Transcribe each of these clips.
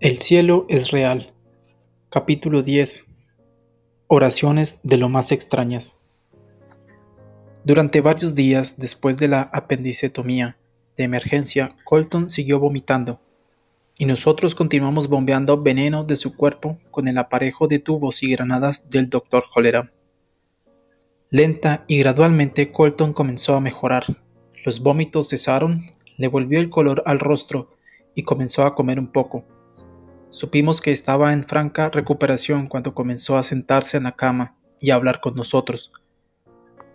El cielo es real. Capítulo 10. Oraciones de lo más extrañas. Durante varios días después de la apendicectomía de emergencia, Colton siguió vomitando, y nosotros continuamos bombeando veneno de su cuerpo con el aparejo de tubos y granadas del Dr. Holleran. Lenta y gradualmente Colton comenzó a mejorar. Los vómitos cesaron, le volvió el color al rostro y comenzó a comer un poco. Supimos que estaba en franca recuperación cuando comenzó a sentarse en la cama y a hablar con nosotros,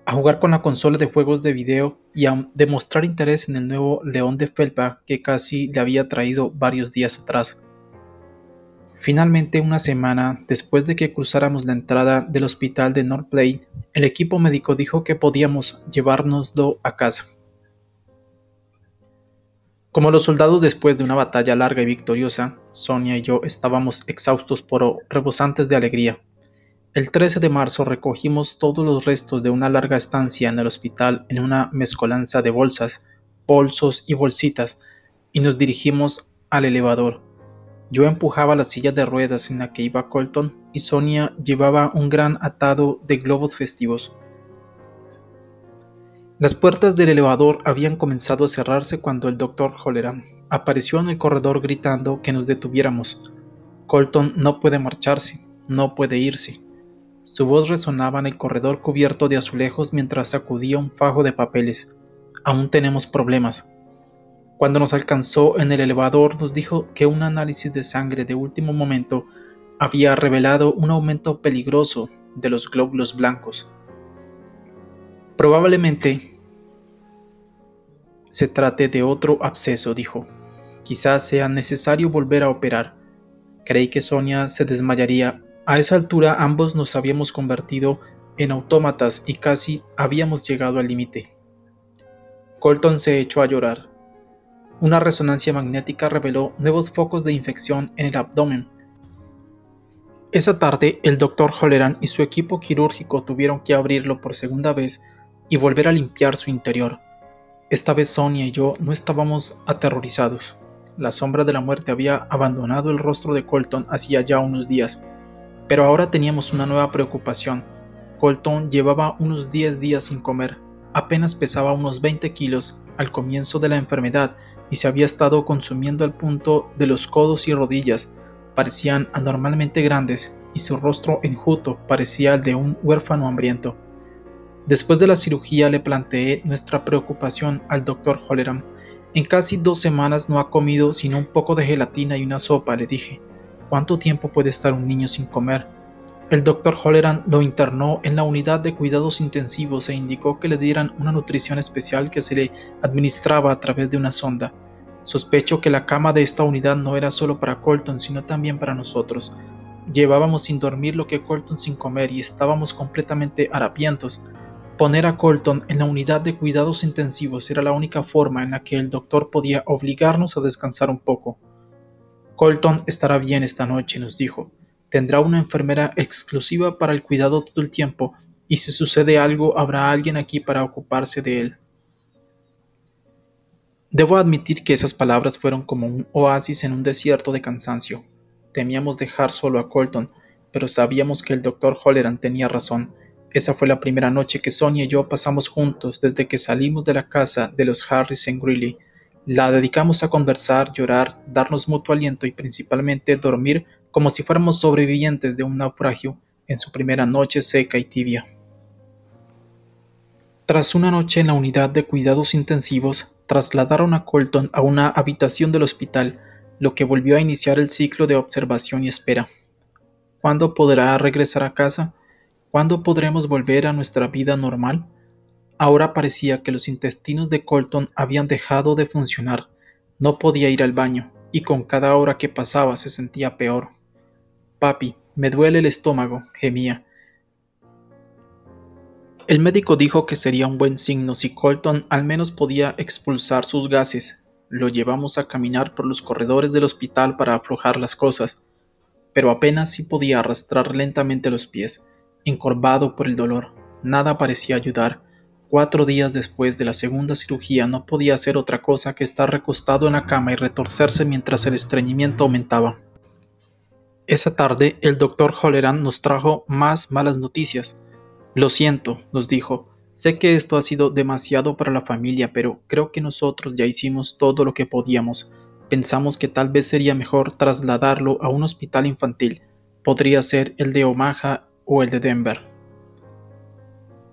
a jugar con la consola de juegos de video y a demostrar interés en el nuevo león de felpa que casi le había traído varios días atrás. Finalmente, una semana después de que cruzáramos la entrada del hospital de North Platte, el equipo médico dijo que podíamos llevárnoslo a casa. Como los soldados después de una batalla larga y victoriosa, Sonia y yo estábamos exhaustos pero rebosantes de alegría. El 13 de marzo recogimos todos los restos de una larga estancia en el hospital en una mezcolanza de bolsas, bolsos y bolsitas y nos dirigimos al elevador. Yo empujaba la silla de ruedas en la que iba Colton y Sonia llevaba un gran atado de globos festivos. Las puertas del elevador habían comenzado a cerrarse cuando el Dr. Holleran apareció en el corredor gritando que nos detuviéramos. Colton no puede marcharse, no puede irse. Su voz resonaba en el corredor cubierto de azulejos mientras sacudía un fajo de papeles. Aún tenemos problemas. Cuando nos alcanzó en el elevador nos dijo que un análisis de sangre de último momento había revelado un aumento peligroso de los glóbulos blancos. Probablemente se trate de otro absceso, dijo. Quizás sea necesario volver a operar. Creí que Sonia se desmayaría. A esa altura ambos nos habíamos convertido en autómatas y casi habíamos llegado al límite. Colton se echó a llorar. Una resonancia magnética reveló nuevos focos de infección en el abdomen. Esa tarde, el Dr. Holleran y su equipo quirúrgico tuvieron que abrirlo por segunda vez y volver a limpiar su interior. Esta vez Sonia y yo no estábamos aterrorizados. La sombra de la muerte había abandonado el rostro de Colton hacía ya unos días, pero ahora teníamos una nueva preocupación. Colton llevaba unos 10 días sin comer, apenas pesaba unos 20 kilos al comienzo de la enfermedad y se había estado consumiendo al punto de los codos y rodillas. Parecían anormalmente grandes y su rostro enjuto parecía el de un huérfano hambriento. Después de la cirugía le planteé nuestra preocupación al Dr. Holleran. En casi 2 semanas no ha comido sino un poco de gelatina y una sopa, le dije. ¿Cuánto tiempo puede estar un niño sin comer? El Dr. Holleran lo internó en la unidad de cuidados intensivos e indicó que le dieran una nutrición especial que se le administraba a través de una sonda. Sospecho que la cama de esta unidad no era solo para Colton, sino también para nosotros. Llevábamos sin dormir lo que Colton sin comer y estábamos completamente harapientos. Poner a Colton en la unidad de cuidados intensivos era la única forma en la que el doctor podía obligarnos a descansar un poco. Colton estará bien esta noche, nos dijo. Tendrá una enfermera exclusiva para el cuidado todo el tiempo, y si sucede algo habrá alguien aquí para ocuparse de él. Debo admitir que esas palabras fueron como un oasis en un desierto de cansancio. Temíamos dejar solo a Colton, pero sabíamos que el Dr. Holleran tenía razón. Esa fue la primera noche que Sonia y yo pasamos juntos desde que salimos de la casa de los Harris en Greeley. La dedicamos a conversar, llorar, darnos mutuo aliento y principalmente dormir como si fuéramos sobrevivientes de un naufragio en su primera noche seca y tibia. Tras una noche en la unidad de cuidados intensivos, trasladaron a Colton a una habitación del hospital, lo que volvió a iniciar el ciclo de observación y espera. ¿Cuándo podrá regresar a casa? ¿Cuándo podremos volver a nuestra vida normal? Ahora parecía que los intestinos de Colton habían dejado de funcionar. No podía ir al baño, y con cada hora que pasaba se sentía peor. «Papi, me duele el estómago», gemía. El médico dijo que sería un buen signo si Colton al menos podía expulsar sus gases. Lo llevamos a caminar por los corredores del hospital para aflojar las cosas, pero apenas si podía arrastrar lentamente los pies. Encorvado por el dolor, nada parecía ayudar. 4 días después de la segunda cirugía no podía hacer otra cosa que estar recostado en la cama y retorcerse mientras el estreñimiento aumentaba. Esa tarde el doctor Holleran nos trajo más malas noticias. Lo siento, nos dijo. Sé que esto ha sido demasiado para la familia, pero creo que nosotros ya hicimos todo lo que podíamos. Pensamos que tal vez sería mejor trasladarlo a un hospital infantil. Podría ser el de Omaha o el de Denver.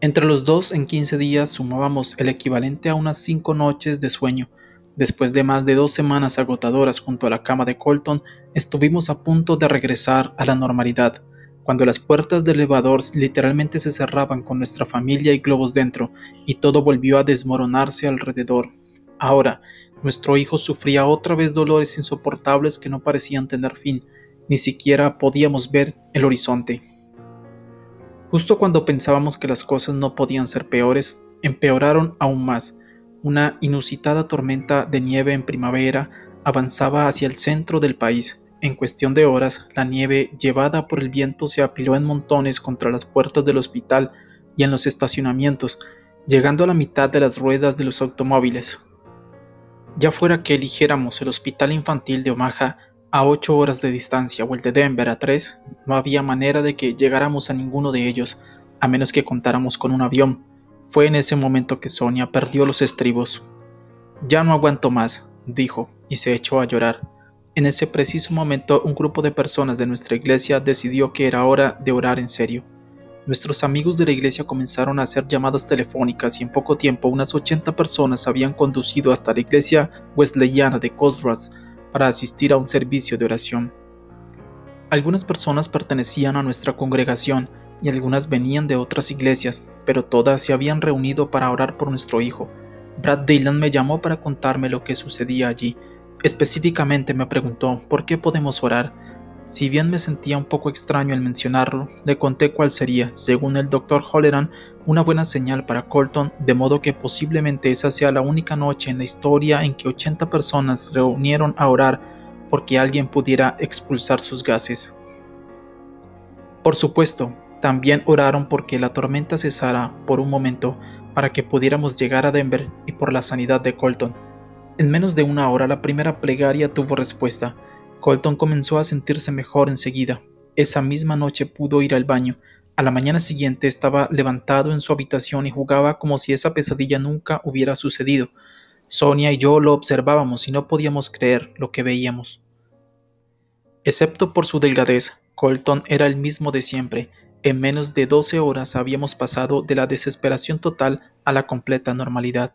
Entre los dos, en 15 días sumábamos el equivalente a unas 5 noches de sueño. Después de más de 2 semanas agotadoras junto a la cama de Colton, estuvimos a punto de regresar a la normalidad, cuando las puertas del elevador literalmente se cerraban con nuestra familia y globos dentro, y todo volvió a desmoronarse alrededor. Ahora, nuestro hijo sufría otra vez dolores insoportables que no parecían tener fin, ni siquiera podíamos ver el horizonte. Justo cuando pensábamos que las cosas no podían ser peores, empeoraron aún más. Una inusitada tormenta de nieve en primavera avanzaba hacia el centro del país. En cuestión de horas, la nieve, llevada por el viento, se apiló en montones contra las puertas del hospital y en los estacionamientos, llegando a la mitad de las ruedas de los automóviles. Ya fuera que eligiéramos el hospital infantil de Omaha a 8 horas de distancia o el de Denver a 3, no había manera de que llegáramos a ninguno de ellos, a menos que contáramos con un avión. Fue en ese momento que Sonia perdió los estribos. Ya no aguanto más, dijo, y se echó a llorar. En ese preciso momento, un grupo de personas de nuestra iglesia decidió que era hora de orar en serio. Nuestros amigos de la iglesia comenzaron a hacer llamadas telefónicas y en poco tiempo unas 80 personas habían conducido hasta la iglesia wesleyana de Cosras para asistir a un servicio de oración. Algunas personas pertenecían a nuestra congregación y algunas venían de otras iglesias, pero todas se habían reunido para orar por nuestro hijo. Brad Dillon me llamó para contarme lo que sucedía allí. Específicamente me preguntó ¿por qué podemos orar? Si bien me sentía un poco extraño al mencionarlo, le conté cuál sería, según el Dr. Holleran, una buena señal para Colton, de modo que posiblemente esa sea la única noche en la historia en que 80 personas se reunieron a orar porque alguien pudiera expulsar sus gases. Por supuesto, también oraron porque la tormenta cesara por un momento para que pudiéramos llegar a Denver y por la sanidad de Colton. En menos de una hora la primera plegaria tuvo respuesta. Colton comenzó a sentirse mejor enseguida. Esa misma noche pudo ir al baño. A la mañana siguiente estaba levantado en su habitación y jugaba como si esa pesadilla nunca hubiera sucedido. Sonia y yo lo observábamos y no podíamos creer lo que veíamos. Excepto por su delgadez, Colton era el mismo de siempre. En menos de 12 horas habíamos pasado de la desesperación total a la completa normalidad.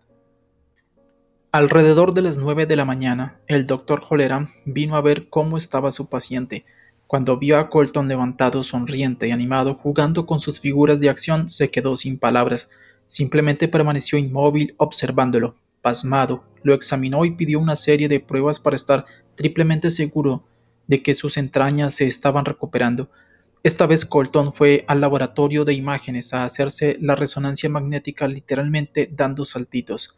Alrededor de las 9 de la mañana, el doctor Holleran vino a ver cómo estaba su paciente. Cuando vio a Colton levantado, sonriente y animado, jugando con sus figuras de acción, se quedó sin palabras. Simplemente permaneció inmóvil observándolo. Pasmado, lo examinó y pidió una serie de pruebas para estar triplemente seguro de que sus entrañas se estaban recuperando. Esta vez Colton fue al laboratorio de imágenes a hacerse la resonancia magnética, literalmente dando saltitos.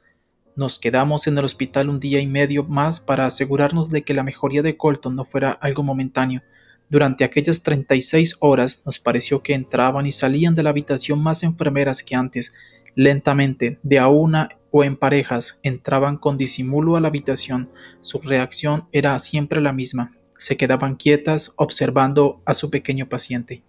Nos quedamos en el hospital un día y medio más para asegurarnos de que la mejoría de Colton no fuera algo momentáneo. Durante aquellas 36 horas nos pareció que entraban y salían de la habitación más enfermeras que antes. Lentamente, de a una o en parejas, entraban con disimulo a la habitación. Su reacción era siempre la misma. Se quedaban quietas observando a su pequeño paciente.